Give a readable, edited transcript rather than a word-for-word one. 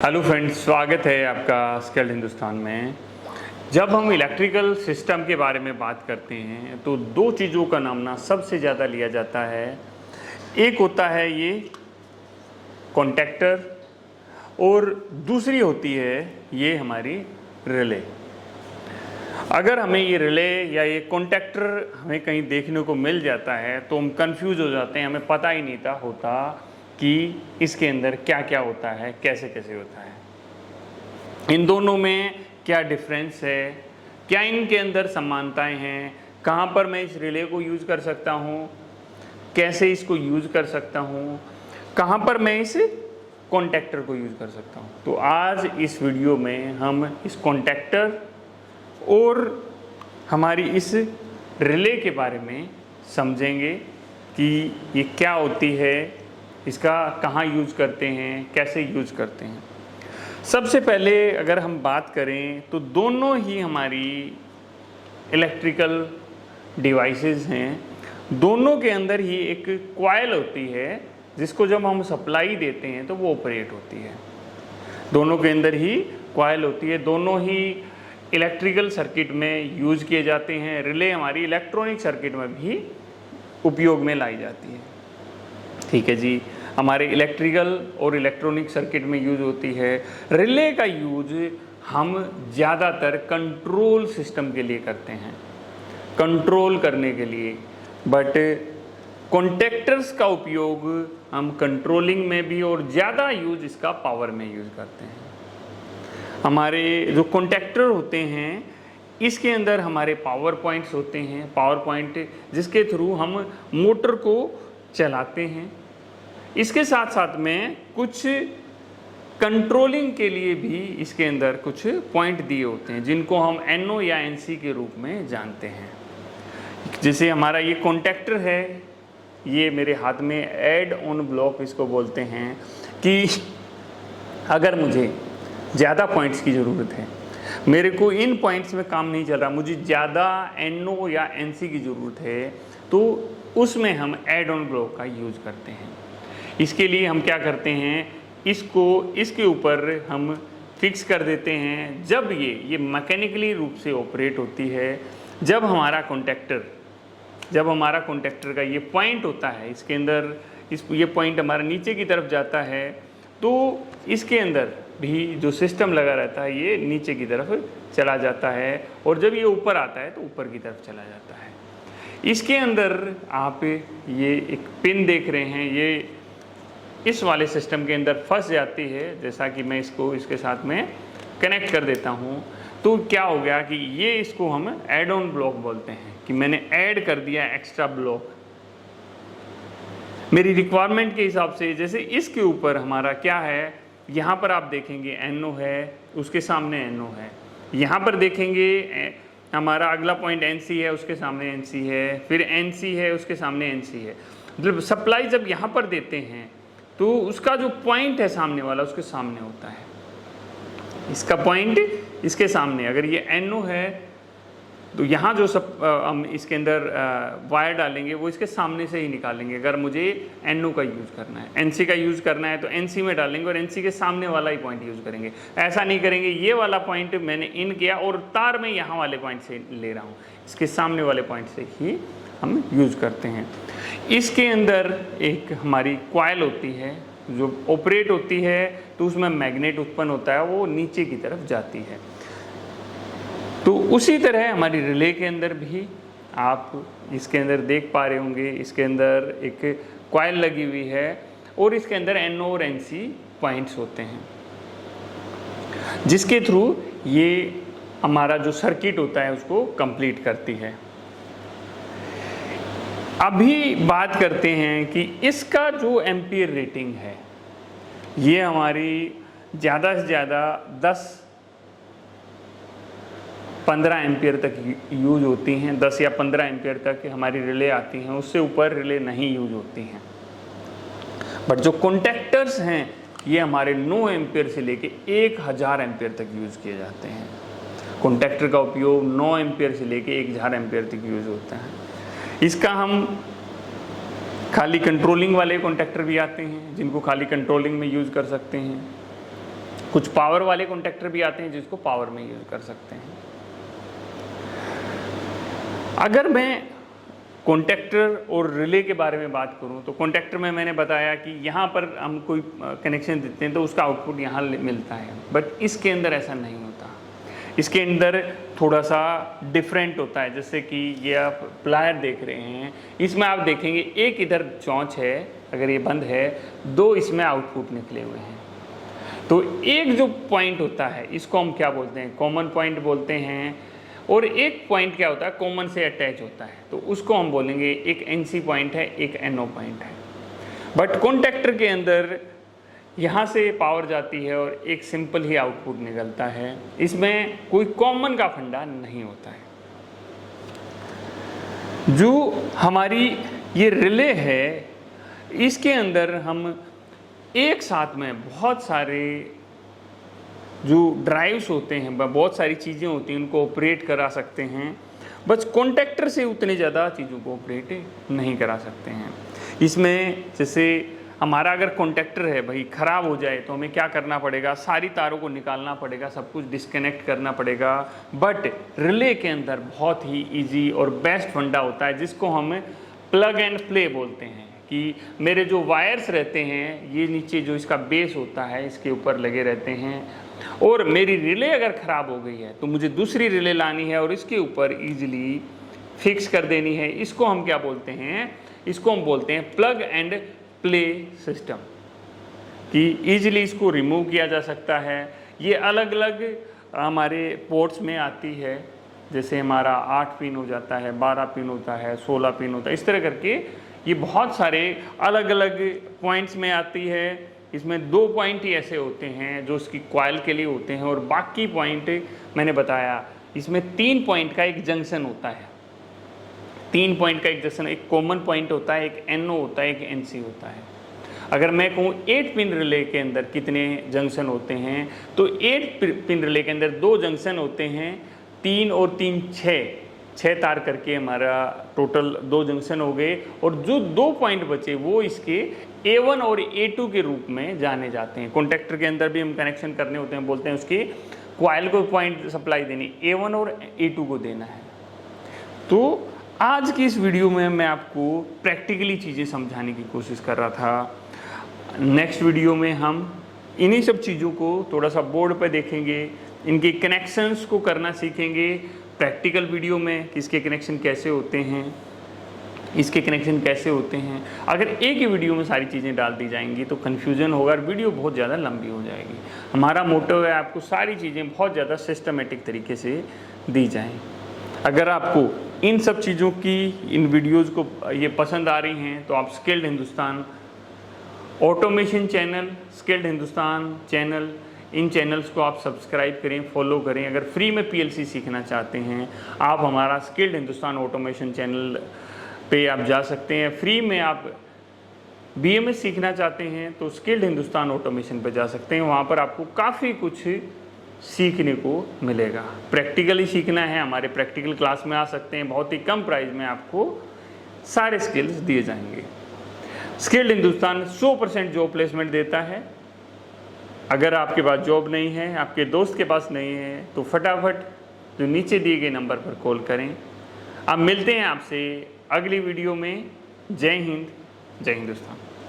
Hello friends, स्वागत है आपका स्किल्ड हिंदुस्तान में। जब हम इलेक्ट्रिकल सिस्टम के बारे में बात करते हैं तो दो चीज़ों का नाम ना सबसे ज़्यादा लिया जाता है। एक होता है ये कॉन्टैक्टर और दूसरी होती है ये हमारी रिले। अगर हमें ये रिले या ये कॉन्टैक्टर हमें कहीं देखने को मिल जाता है तो हम कंफ्यूज हो जाते हैं, हमें पता ही नहीं होता कि इसके अंदर क्या क्या होता है, कैसे कैसे होता है, इन दोनों में क्या डिफरेंस है, क्या इनके अंदर समानताएं हैं, कहाँ पर मैं इस रिले को यूज़ कर सकता हूँ, कैसे इसको यूज़ कर सकता हूँ, कहाँ पर मैं इस कॉन्टैक्टर को यूज़ कर सकता हूँ। तो आज इस वीडियो में हम इस कॉन्टैक्टर और हमारी इस रिले के बारे में समझेंगे कि ये क्या होती है, इसका कहाँ यूज़ करते हैं, कैसे यूज़ करते हैं। सबसे पहले अगर हम बात करें तो दोनों ही हमारी इलेक्ट्रिकल डिवाइसेस हैं। दोनों के अंदर ही एक कॉइल होती है जिसको जब हम सप्लाई देते हैं तो वो ऑपरेट होती है। दोनों के अंदर ही कॉइल होती है, दोनों ही इलेक्ट्रिकल सर्किट में यूज़ किए जाते हैं। रिले हमारी इलेक्ट्रॉनिक सर्किट में भी उपयोग में लाई जाती है। ठीक है जी, हमारे इलेक्ट्रिकल और इलेक्ट्रॉनिक सर्किट में यूज होती है। रिले का यूज हम ज़्यादातर कंट्रोल सिस्टम के लिए करते हैं, कंट्रोल करने के लिए। बट कॉन्टैक्टर्स का उपयोग हम कंट्रोलिंग में भी और ज़्यादा यूज इसका पावर में यूज करते हैं। हमारे जो कॉन्टैक्टर होते हैं इसके अंदर हमारे पावर पॉइंट्स होते हैं, पावर पॉइंट जिसके थ्रू हम मोटर को चलाते हैं। इसके साथ साथ में कुछ कंट्रोलिंग के लिए भी इसके अंदर कुछ पॉइंट दिए होते हैं जिनको हम NO या NC के रूप में जानते हैं। जैसे हमारा ये कॉन्टैक्टर है, ये मेरे हाथ में ऐड ऑन ब्लॉक इसको बोलते हैं कि अगर मुझे ज़्यादा पॉइंट्स की ज़रूरत है, मेरे को इन पॉइंट्स में काम नहीं चल रहा, मुझे ज़्यादा NO या NC की ज़रूरत है, तो उसमें हम ऐड ऑन ब्लॉक का यूज़ करते हैं। इसके लिए हम क्या करते हैं, इसको इसके ऊपर हम फिक्स कर देते हैं। जब ये मैकेनिकली रूप से ऑपरेट होती है, जब हमारा कॉन्टैक्टर का ये पॉइंट होता है, इसके अंदर ये पॉइंट हमारा नीचे की तरफ जाता है, तो इसके अंदर भी जो सिस्टम लगा रहता है ये नीचे की तरफ चला जाता है, और जब ये ऊपर आता है तो ऊपर की तरफ चला जाता है। इसके अंदर आप ये एक पिन देख रहे हैं, ये इस वाले सिस्टम के अंदर फंस जाती है। जैसा कि मैं इसको इसके साथ में कनेक्ट कर देता हूँ तो क्या हो गया कि ये इसको हम ऐड ऑन ब्लॉक बोलते हैं कि मैंने ऐड कर दिया एक्स्ट्रा ब्लॉक मेरी रिक्वायरमेंट के हिसाब से। जैसे इसके ऊपर हमारा क्या है, यहाँ पर आप देखेंगे NO है, उसके सामने NO है। यहाँ पर देखेंगे हमारा अगला पॉइंट NC है, उसके सामने NC है, फिर NC है, उसके सामने NC है। मतलब सप्लाई जब यहाँ पर देते हैं तो उसका जो पॉइंट है सामने वाला उसके सामने होता है, इसका पॉइंट इसके सामने। अगर ये NO है तो यहाँ जो हम इसके अंदर वायर डालेंगे वो इसके सामने से ही निकालेंगे। अगर मुझे NO का यूज़ करना है, NC का यूज़ करना है तो NC में डालेंगे और NC के सामने वाला ही पॉइंट यूज़ करेंगे। ऐसा नहीं करेंगे ये वाला पॉइंट मैंने इन किया और तार में यहाँ वाले पॉइंट से ले रहा हूँ, इसके सामने वाले पॉइंट से ही हम यूज़ करते हैं। इसके अंदर एक हमारी कॉइल होती है जो ऑपरेट होती है, तो उसमें मैग्नेट उत्पन्न होता है, वो नीचे की तरफ जाती है। तो उसी तरह हमारी रिले के अंदर भी आप इसके अंदर देख पा रहे होंगे, इसके अंदर एक कॉइल लगी हुई है और इसके अंदर NO और NC पॉइंट्स होते हैं जिसके थ्रू ये हमारा जो सर्किट होता है उसको कंप्लीट करती है। अभी बात करते हैं कि इसका जो एम्पीयर रेटिंग है, ये हमारी ज़्यादा से ज़्यादा 10-15 एम्पीयर तक यूज होती हैं। 10 या 15 एम्पीयर तक हमारी रिले आती हैं, उससे ऊपर रिले नहीं यूज होती हैं। बट जो कॉन्टैक्टर्स हैं ये हमारे 9 एम्पीयर से लेके 1000 एम्पीयर तक यूज़ किए जाते हैं। कॉन्टैक्टर का उपयोग 9 एम्पीयर से लेके 1000 एम्पीयर तक यूज़ होता है। इसका हम खाली कंट्रोलिंग वाले कॉन्टैक्टर भी आते हैं जिनको खाली कंट्रोलिंग में यूज़ कर सकते हैं। कुछ पावर वाले कॉन्टैक्टर भी आते हैं जिसको पावर में यूज कर सकते हैं। अगर मैं कॉन्टैक्टर और रिले के बारे में बात करूं तो कॉन्टैक्टर में मैंने बताया कि यहाँ पर हम कोई कनेक्शन देते हैं तो उसका आउटपुट यहाँ मिलता है, बट इसके अंदर ऐसा नहीं होता। इसके अंदर थोड़ा सा डिफरेंट होता है। जैसे कि ये आप प्लायर देख रहे हैं, इसमें आप देखेंगे एक इधर चौंच है, अगर ये बंद है, 2 इसमें आउटपुट निकले हुए हैं। तो एक जो पॉइंट होता है इसको हम क्या बोलते हैं, कॉमन पॉइंट बोलते हैं, और एक पॉइंट क्या होता है, कॉमन से अटैच होता है, तो उसको हम बोलेंगे एक NC पॉइंट है, एक NO पॉइंट है। बट कॉन्टैक्टर के अंदर यहाँ से पावर जाती है और एक सिंपल ही आउटपुट निकलता है। इसमें कोई कॉमन का फंडा नहीं होता है। जो हमारी ये रिले है, इसके अंदर हम एक साथ में बहुत सारे जो ड्राइव्स होते हैं, बहुत सारी चीज़ें होती हैं, उनको ऑपरेट करा सकते हैं। बस कॉन्टैक्टर से उतने ज़्यादा चीज़ों को ऑपरेट नहीं करा सकते हैं। इसमें जैसे हमारा अगर कॉन्टैक्टर है भाई ख़राब हो जाए तो हमें क्या करना पड़ेगा, सारी तारों को निकालना पड़ेगा, सब कुछ डिस्कनेक्ट करना पड़ेगा। बट रिले के अंदर बहुत ही इजी और बेस्ट फंडा होता है जिसको हम प्लग एंड प्ले बोलते हैं, कि मेरे जो वायर्स रहते हैं ये नीचे जो इसका बेस होता है इसके ऊपर लगे रहते हैं, और मेरी रिले अगर ख़राब हो गई है तो मुझे दूसरी रिले लानी है और इसके ऊपर ईजिली फिक्स कर देनी है। इसको हम क्या बोलते हैं, इसको हम बोलते हैं प्लग एंड प्ले सिस्टम, कि ईजिली इसको रिमूव किया जा सकता है। ये अलग अलग हमारे पोर्ट्स में आती है, जैसे हमारा 8 पिन हो जाता है, 12 पिन होता है, 16 पिन होता है, इस तरह करके ये बहुत सारे अलग अलग पॉइंट्स में आती है। इसमें 2 पॉइंट ही ऐसे होते हैं जो इसकी कॉइल के लिए होते हैं, और बाकी पॉइंट मैंने बताया इसमें 3 पॉइंट का एक जंक्शन होता है। 3 पॉइंट का एक जंक्शन, एक कॉमन पॉइंट होता है, एक NO होता है, एक NC होता है। अगर मैं कहूँ 8 पिन रिले के अंदर कितने जंक्शन होते हैं, तो 8 पिन रिले के अंदर 2 जंक्शन होते हैं, 3 और 3 6 तार करके हमारा टोटल 2 जंक्शन हो गए, और जो 2 पॉइंट बचे वो इसके A1 और A2 के रूप में जाने जाते हैं। कॉन्टैक्टर के अंदर भी हम कनेक्शन करने होते हैं, बोलते हैं उसकी कॉइल को पॉइंट सप्लाई देनी, A1 और A2 को देना है। तो आज की इस वीडियो में मैं आपको प्रैक्टिकली चीज़ें समझाने की कोशिश कर रहा था। नेक्स्ट वीडियो में हम इन्हीं सब चीज़ों को थोड़ा सा बोर्ड पे देखेंगे, इनके कनेक्शंस को करना सीखेंगे। प्रैक्टिकल वीडियो में किसके कनेक्शन कैसे होते हैं, इसके कनेक्शन कैसे होते हैं। अगर एक ही वीडियो में सारी चीज़ें डाल दी जाएंगी तो कन्फ्यूज़न होगा और वीडियो बहुत ज़्यादा लंबी हो जाएगी। हमारा मोटो है आपको सारी चीज़ें बहुत ज़्यादा सिस्टमेटिक तरीके से दी जाएँ। अगर आपको इन सब चीज़ों की, इन वीडियोज़ को ये पसंद आ रही हैं तो आप skilled Hindustan automation channel, skilled Hindustan channel, इन चैनल्स को आप सब्सक्राइब करें, फॉलो करें। अगर फ्री में PLC सीखना चाहते हैं आप हमारा स्किल्ड हिंदुस्तान ऑटोमेशन चैनल पे आप जा सकते हैं। फ्री में आप BMS सीखना चाहते हैं तो स्किल्ड हिंदुस्तान ऑटोमेशन पे जा सकते हैं, वहाँ पर आपको काफ़ी कुछ सीखने को मिलेगा। प्रैक्टिकली सीखना है, हमारे प्रैक्टिकल क्लास में आ सकते हैं, बहुत ही कम प्राइस में आपको सारे स्किल्स दिए जाएंगे। स्किल्ड हिंदुस्तान 100% जॉब प्लेसमेंट देता है। अगर आपके पास जॉब नहीं है, आपके दोस्त के पास नहीं है, तो फटाफट जो नीचे दिए गए नंबर पर कॉल करें। अब मिलते हैं आपसे अगली वीडियो में। जय हिंद, जय हिंदुस्तान।